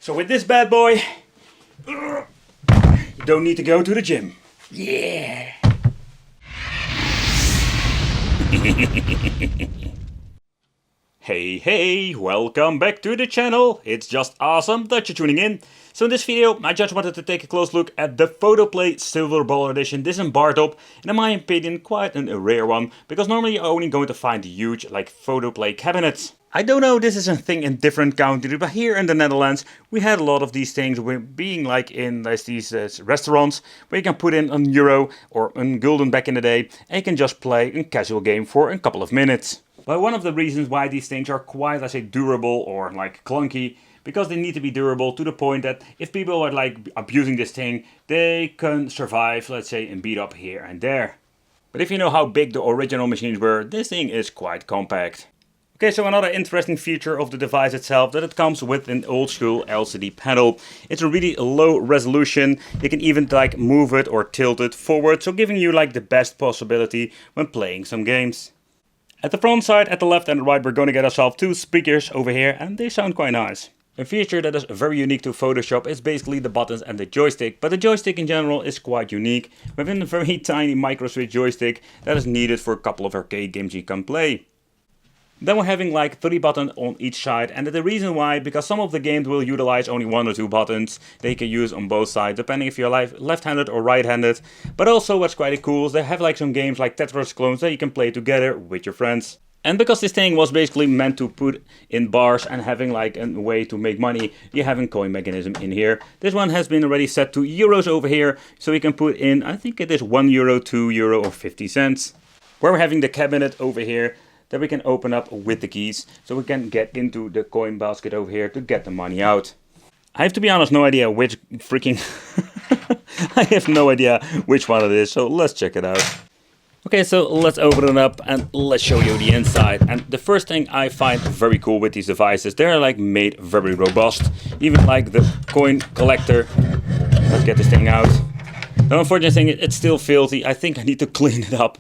So with this bad boy, you don't need to go to the gym. Yeah. Hey, welcome back to the channel. It's just awesome that you're tuning in. So in this video, I just wanted to take a close look at the Photoplay Silverball edition. This is in Bartop, and in my opinion, quite a rare one, because normally you're only going to find huge, like, Photoplay cabinets. I don't know, this is a thing in different countries, but here in the Netherlands, we had a lot of these things, being like in these restaurants, where you can put in €1 or $1 back in the day, and you can just play a casual game for a couple of minutes. But one of the reasons why these things are quite, let's say, durable or like clunky, because they need to be durable to the point that if people are like abusing this thing, they can survive, let's say, and beat up here and there. But if you know how big the original machines were, this thing is quite compact. Okay, so another interesting feature of the device itself, that it comes with an old school LCD panel. It's a really low resolution. You can even like move it or tilt it forward, so giving you like the best possibility when playing some games. At the front side, at the left and the right, we're going to get ourselves 2 speakers over here, and they sound quite nice. A feature that is very unique to Photoshop is basically the buttons and the joystick, but the joystick in general is quite unique, within a very tiny micro switch joystick that is needed for a couple of arcade games you can play. Then we're having like 3 buttons on each side, and the reason why, because some of the games will utilize only 1 or 2 buttons they can use on both sides, depending if you're left-handed or right-handed. But also what's quite cool is they have like some games like Tetris clones that you can play together with your friends. And because this thing was basically meant to put in bars and having like a way to make money, you have a coin mechanism in here. This one has been already set to euros over here, so you can put in, I think it is €1, €2 or 50 cents. Where we're having the cabinet over here, that we can open up with the keys, so we can get into the coin basket over here to get the money out. I have to be honest, no idea which freaking... I have no idea which one it is, so let's check it out. Okay, so let's open it up and let's show you the inside. And the first thing I find very cool with these devices, they're like made very robust. Even like the coin collector. Let's get this thing out. The unfortunate thing, it's still filthy. I think I need to clean it up.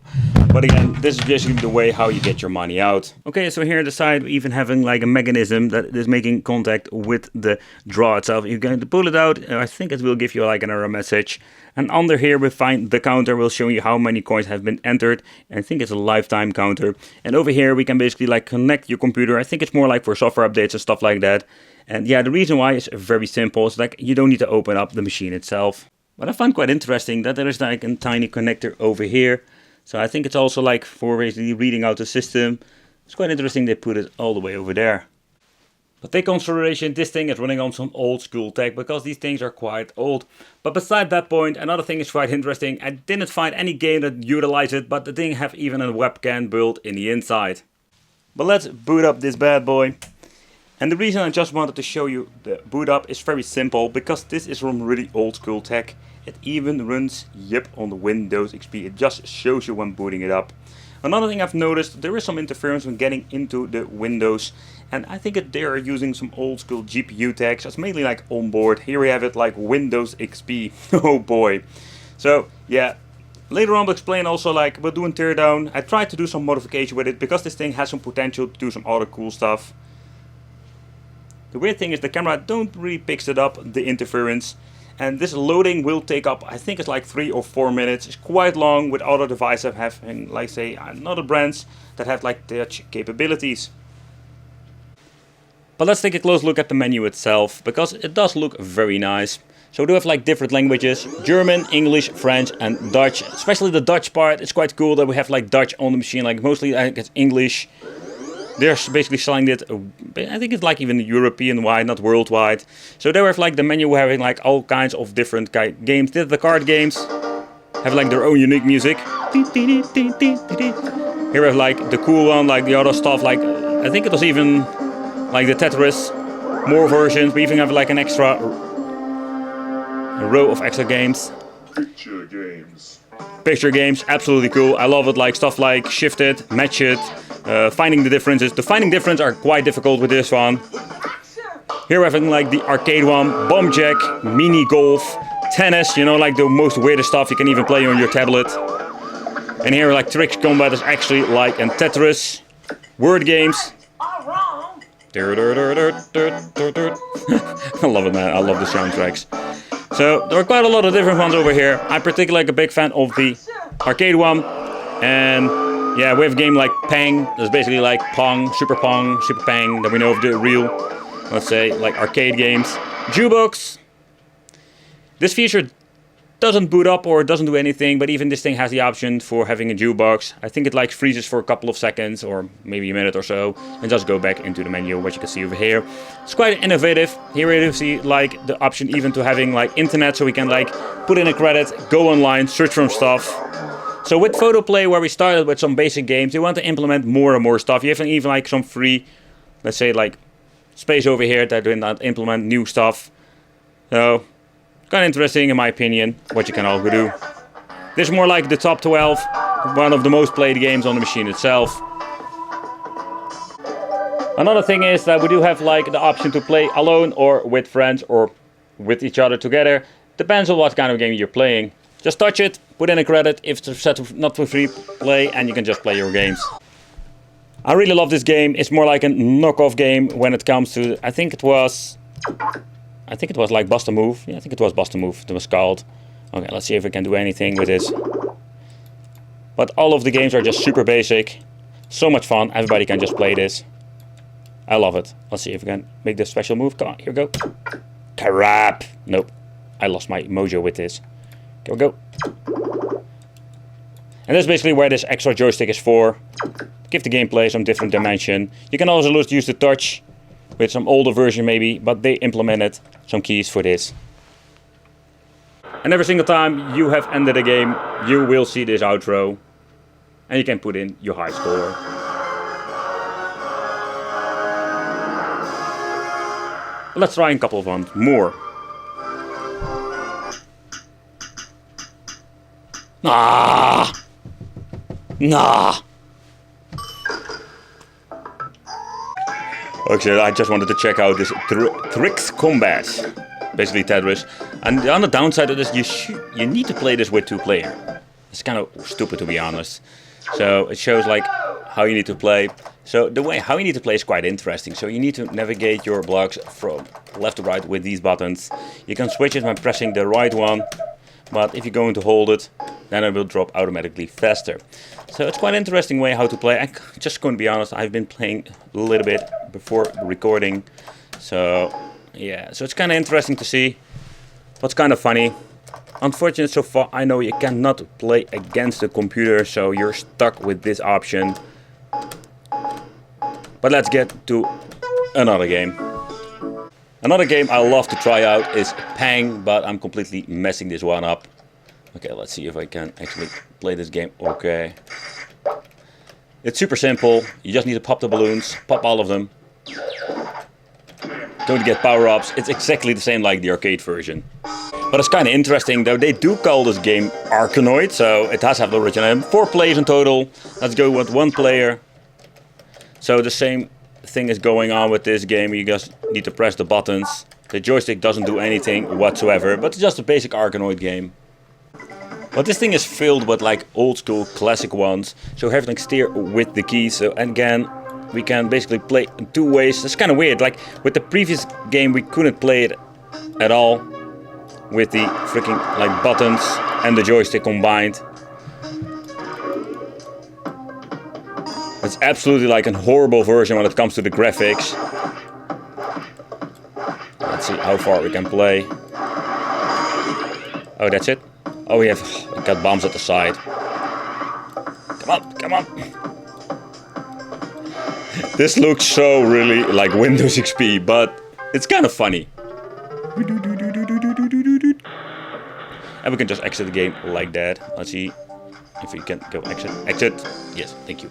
But again, this is basically the way how you get your money out. Okay, so here at the side, we even having like a mechanism that is making contact with the draw itself. You're going to pull it out. I think it will give you like an error message. And under here, we find the counter will show you how many coins have been entered. I think it's a lifetime counter. And over here, we can basically like connect your computer. I think it's more like for software updates and stuff like that. And yeah, the reason why is very simple. It's like you don't need to open up the machine itself. But I find quite interesting that there is like a tiny connector over here. So I think it's also like for basically reading out the system. It's quite interesting they put it all the way over there. But take consideration, this thing is running on some old school tech, because these things are quite old. But beside that point, another thing is quite interesting. I didn't find any game that utilized it, but the thing have even a webcam built in the inside. But let's boot up this bad boy. And the reason I just wanted to show you the boot up is very simple, because this is from really old school tech. It even runs, on the Windows XP. It just shows you when booting it up. Another thing I've noticed, there is some interference when getting into the Windows. And I think they are using some old school GPU tags. It's mainly like onboard. Here we have it like Windows XP. Oh boy. So yeah, later on we'll explain also like we're doing teardown. I tried to do some modification with it, because this thing has some potential to do some other cool stuff. The weird thing is the camera don't really pick it up, the interference. And this loading will take up, I think it's like 3 or 4 minutes. It's quite long, with other devices having, like say, another brands that have like touch capabilities. But let's take a close look at the menu itself, because it does look very nice. So we do have like different languages: German, English, French and Dutch. Especially the Dutch part, it's quite cool that we have like Dutch on the machine. Like mostly I think it's English. They're basically selling it, I think it's like even European-wide, not worldwide. So they have like the menu having like all kinds of different games. The card games have like their own unique music. Here we have like the cool one, like the other stuff, like I think it was even like the Tetris, more versions. We even have like an extra row of extra games. Picture games. Picture games, absolutely cool. I love it, like stuff like Shift It, Match It. Finding the differences. The finding difference are quite difficult with this one. Here we're having like the arcade one, Bomb Jack, Mini Golf, Tennis, you know, like the most weirdest stuff you can even play on your tablet. And here like Trick Combat is actually like in Tetris. Word games. I love it, man. I love the soundtracks. So there are quite a lot of different ones over here. I'm particularly like a big fan of the arcade one. And yeah, we have a game like Pang. That's basically like Pong, Super Pang, that we know of the real, let's say, like arcade games. Jukebox. This feature doesn't boot up or doesn't do anything, but even this thing has the option for having a jukebox. I think it like freezes for a couple of seconds or maybe a minute or so and just go back into the menu, which you can see over here. It's quite innovative. Here you see like the option even to having like internet, so we can like put in a credit, go online, search for stuff. So with Photoplay, where we started with some basic games, they want to implement more and more stuff. You have even like some free, let's say like space over here that do not implement new stuff. So kind of interesting in my opinion, what you can all do. This is more like the top 12, one of the most played games on the machine itself. Another thing is that we do have like the option to play alone or with friends or with each other together. Depends on what kind of game you're playing. Just touch it, put in a credit if it's set to not for free play, and you can just play your games. I really love this game. It's more like a knockoff game when it comes to, I think it was like Bust a Move. Yeah, I think it was Bust a Move it was called. Okay, let's see if we can do anything with this. But all of the games are just super basic. So much fun. Everybody can just play this. I love it. Let's see if we can make this special move. Come on, here we go. Crap. Nope. I lost my mojo with this. Here we go. And that's basically where this extra joystick is for. Give the gameplay some different dimension. You can also use the touch with some older version maybe, but they implemented some keys for this. And every single time you have ended a game, you will see this outro. And you can put in your high score. Let's try a couple of ones more. Nah! Okay, I just wanted to check out this Tricks Combat. Basically Tetris. And on the downside of this, you need to play this with 2 players. It's kind of stupid to be honest. So it shows like how you need to play. So the way how you need to play is quite interesting. So you need to navigate your blocks from left to right with these buttons. You can switch it by pressing the right one. But if you're going to hold it, then it will drop automatically faster. So it's quite an interesting way how to play. I'm just going to be honest, I've been playing a little bit before recording. So yeah, so it's kind of interesting to see. What's kind of funny. Unfortunately, so far I know you cannot play against the computer, so you're stuck with this option. But let's get to another game. Another game I love to try out is Pang, but I'm completely messing this one up. Okay, let's see if I can actually play this game. Okay. It's super simple. You just need to pop the balloons, pop all of them. Don't get power-ups. It's exactly the same like the arcade version. But it's kind of interesting though. They do call this game Arkanoid, so it does have the original. 4 players in total. Let's go with 1 player. So the same thing is going on with this game. You just need to press the buttons. The joystick doesn't do anything whatsoever, but it's just a basic Arkanoid game. But this thing is filled with like old school classic ones, so everything steer with the keys. So again, we can basically play in 2 ways. It's kind of weird, like with the previous game we couldn't play it at all with the freaking like buttons and the joystick combined. It's absolutely like a horrible version when it comes to the graphics. Let's see how far we can play. Oh, that's it. Oh, we got bombs at the side. Come on, come on. This looks so really like Windows XP, but it's kind of funny. And we can just exit the game like that. Let's see if we can go exit. Exit. Yes, thank you.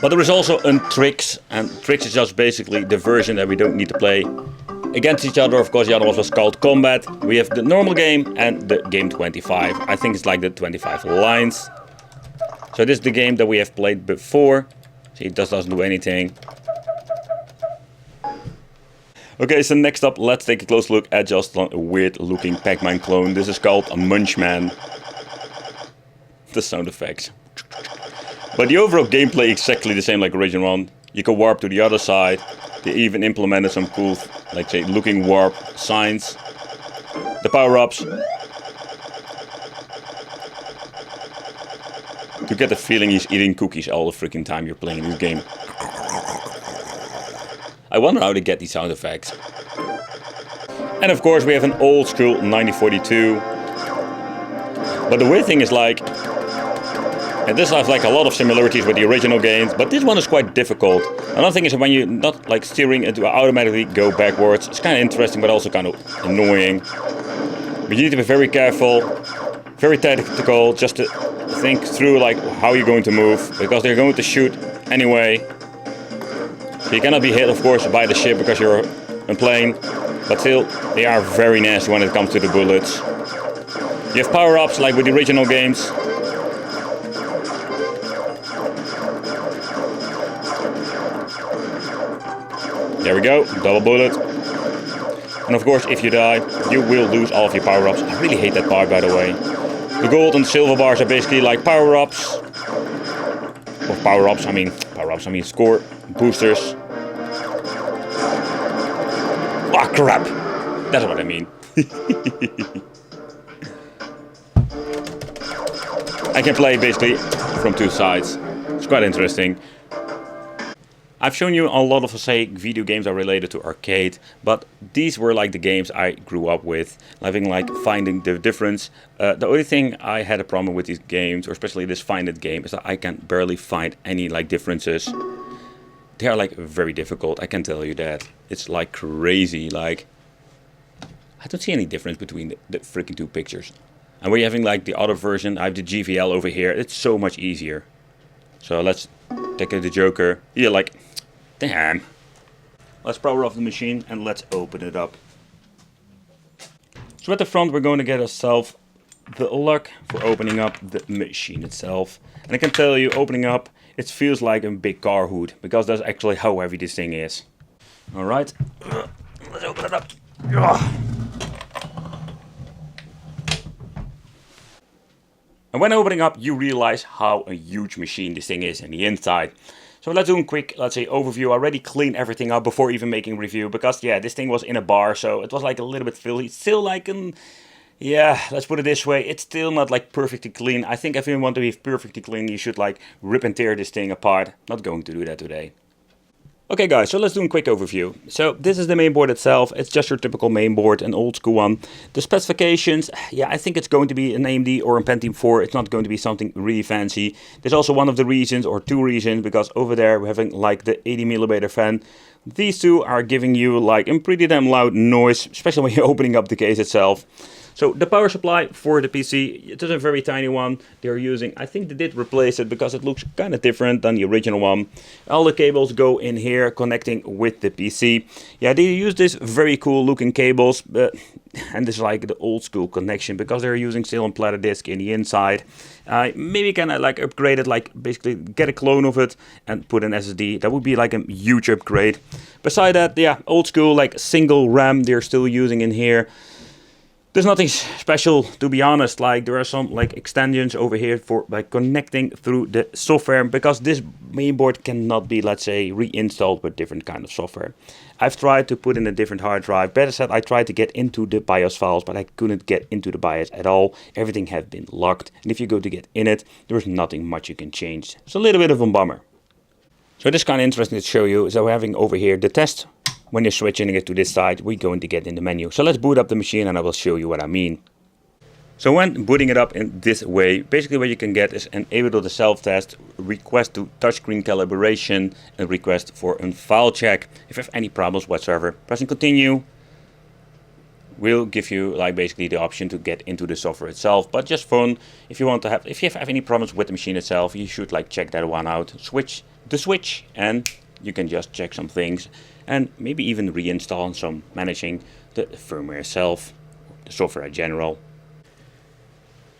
But there is also a Tricks, and Tricks is just basically the version that we don't need to play against each other. Of course, the other one was called Combat. We have the normal game and the game 25. I think it's like the 25 lines. So this is the game that we have played before. See, it just doesn't do anything. Okay, so next up, let's take a close look at just a weird looking Pac-Man clone. This is called a Munchman. The sound effects. But the overall gameplay is exactly the same like the original one. You can warp to the other side. They even implemented some cool, like say, looking warp signs. The power-ups. To get the feeling he's eating cookies all the freaking time you're playing this game. I wonder how they get these sound effects. And of course we have an old school 9042. But the weird thing is like, and this has like a lot of similarities with the original games, but this one is quite difficult. Another thing is when you're not like steering it to automatically go backwards, it's kind of interesting but also kind of annoying. But you need to be very careful, very tactical, just to think through like how you're going to move, because they're going to shoot anyway. So you cannot be hit of course by the ship because you're a plane, but still they are very nasty when it comes to the bullets. You have power-ups like with the original games. There we go, double bullet. And of course, if you die, you will lose all of your power-ups. I really hate that part, by the way. The gold and silver bars are basically like power-ups. Or power-ups, I mean score boosters. Ah, crap! That's what I mean. I can play basically from two sides. It's quite interesting. I've shown you a lot of, say, video games are related to arcade, but these were like the games I grew up with, having like finding the difference. The only thing I had a problem with these games, or especially this Find It game, is that I can barely find any like differences. They are like very difficult, I can tell you that. It's like crazy, like I don't see any difference between the freaking two pictures. And we're having like the other version, I have the GVL over here, it's so much easier. So let's take the Joker. Yeah, like, damn. Let's power off the machine and let's open it up. So at the front we're going to get ourselves the lock for opening up the machine itself. And I can tell you, opening up, it feels like a big car hood, because that's actually how heavy this thing is. Alright, let's open it up. And when opening up, you realize how a huge machine this thing is in the inside. So let's do a quick, let's say, overview. I already cleaned everything up before even making a review, because yeah, this thing was in a bar, so it was like a little bit filthy. It's still like an, yeah, let's put it this way, it's still not like perfectly clean. I think if you want to be perfectly clean, you should like rip and tear this thing apart. Not going to do that today. Okay guys, so let's do a quick overview. So this is the main board itself. It's just your typical main board, an old school one. The specifications, yeah, I think it's going to be an AMD or a Pentium 4. It's not going to be something really fancy. There's also one of the reasons, or two reasons, because over there we're having like the 80mm fan. These two are giving you like a pretty damn loud noise, especially when you're opening up the case itself. So the power supply for the PC, it is a very tiny one. They're using, I think they did replace it because it looks kind of different than the original one. All the cables go in here connecting with the PC. Yeah, they use this very cool looking cables, and this is like the old school connection because they're using still a platter disc in the inside. Maybe kind of like upgrade it, like basically get a clone of it and put an SSD. That would be like a huge upgrade. Beside that, yeah, old school like single RAM they're still using in here. There's nothing special, to be honest. Like there are some like extensions over here for like connecting through the software, because this mainboard cannot be, let's say, reinstalled with different kind of software. I've tried to put in a different hard drive. Better said, I tried to get into the BIOS files, but I couldn't get into the BIOS at all. Everything had been locked, and if you go to get in it, there's nothing much you can change. It's a little bit of a bummer. So this is kind of interesting to show you. So we're having over here the test. When you're switching it to this side, we're going to get in the menu. So let's boot up the machine and I will show you what I mean. So when booting it up in this way, basically what you can get is enable the self-test, request to touchscreen calibration, and request for a file check. If you have any problems whatsoever, pressing continue will give you like basically the option to get into the software itself. But just fun, if you have any problems with the machine itself, you should like check that one out. Switch the switch and you can just check some things. And maybe even reinstall some managing the firmware itself, the software in general.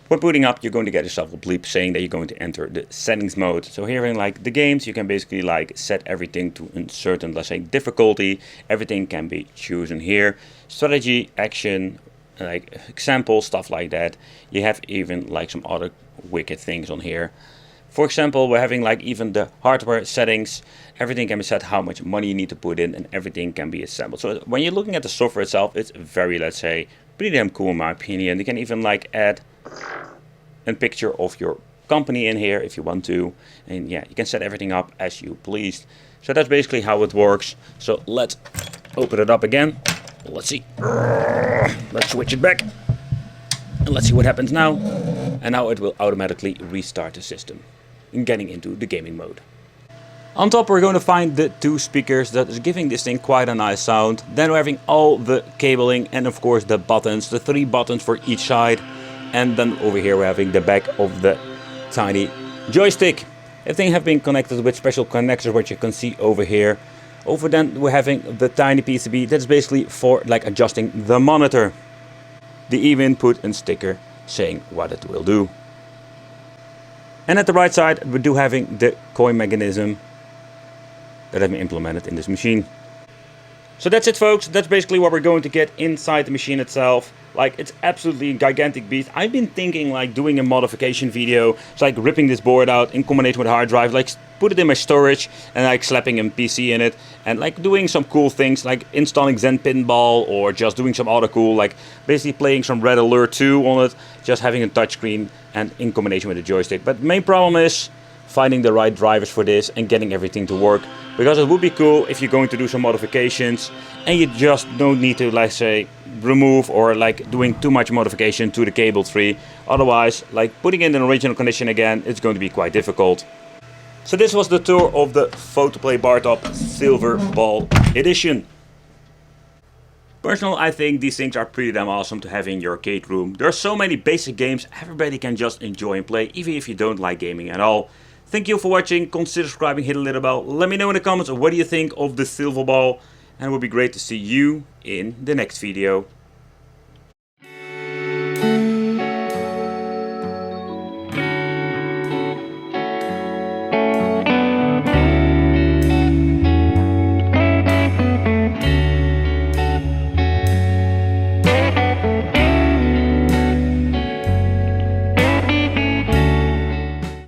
When booting up, you're going to get yourself a bleep saying that you're going to enter the settings mode. So here in like the games, you can basically like set everything to a certain, let's say, difficulty. Everything can be chosen here. Strategy, action, like example, stuff like that. You have even like some other wicked things on here. For example, we're having like even the hardware settings, everything can be set, how much money you need to put in, and everything can be assembled. So when you're looking at the software itself, it's very, let's say, pretty damn cool in my opinion. You can even like add a picture of your company in here if you want to, and yeah, you can set everything up as you please. So that's basically how it works. So let's open it up again. Let's see. Let's switch it back. And let's see what happens now. And now it will automatically restart the system, getting into the gaming mode. On top we're going to find the two speakers that is giving this thing quite a nice sound. Then we're having all the cabling and of course the buttons, the 3 buttons for each side. And then over here we're having the back of the tiny joystick. Everything have been connected with special connectors, which you can see over here. Over then we're having the tiny PCB that's basically for like adjusting the monitor. They even put a sticker saying what it will do. And at the right side we do having the coin mechanism that have been implemented in this machine. So that's it folks, that's basically what we're going to get inside the machine itself. Like, it's absolutely a gigantic beast. I've been thinking like doing a modification video. It's like ripping this board out in combination with a hard drive, like put it in my storage and like slapping a PC in it and like doing some cool things like installing Zen Pinball or just doing some other cool, like basically playing some Red Alert 2 on it, just having a touchscreen and in combination with a joystick. But the main problem is finding the right drivers for this and getting everything to work, because it would be cool if you're going to do some modifications and you just don't need to, like say, remove or like doing too much modification to the cable tree. Otherwise, like putting it in the original condition again, it's going to be quite difficult. So this was the tour of the Photoplay Bartop Silverball edition. Personally, I think these things are pretty damn awesome to have in your arcade room. There are so many basic games everybody can just enjoy and play, even if you don't like gaming at all. Thank you for watching, consider subscribing, hit a little bell. Let me know in the comments what do you think of the Silverball, and it would be great to see you in the next video.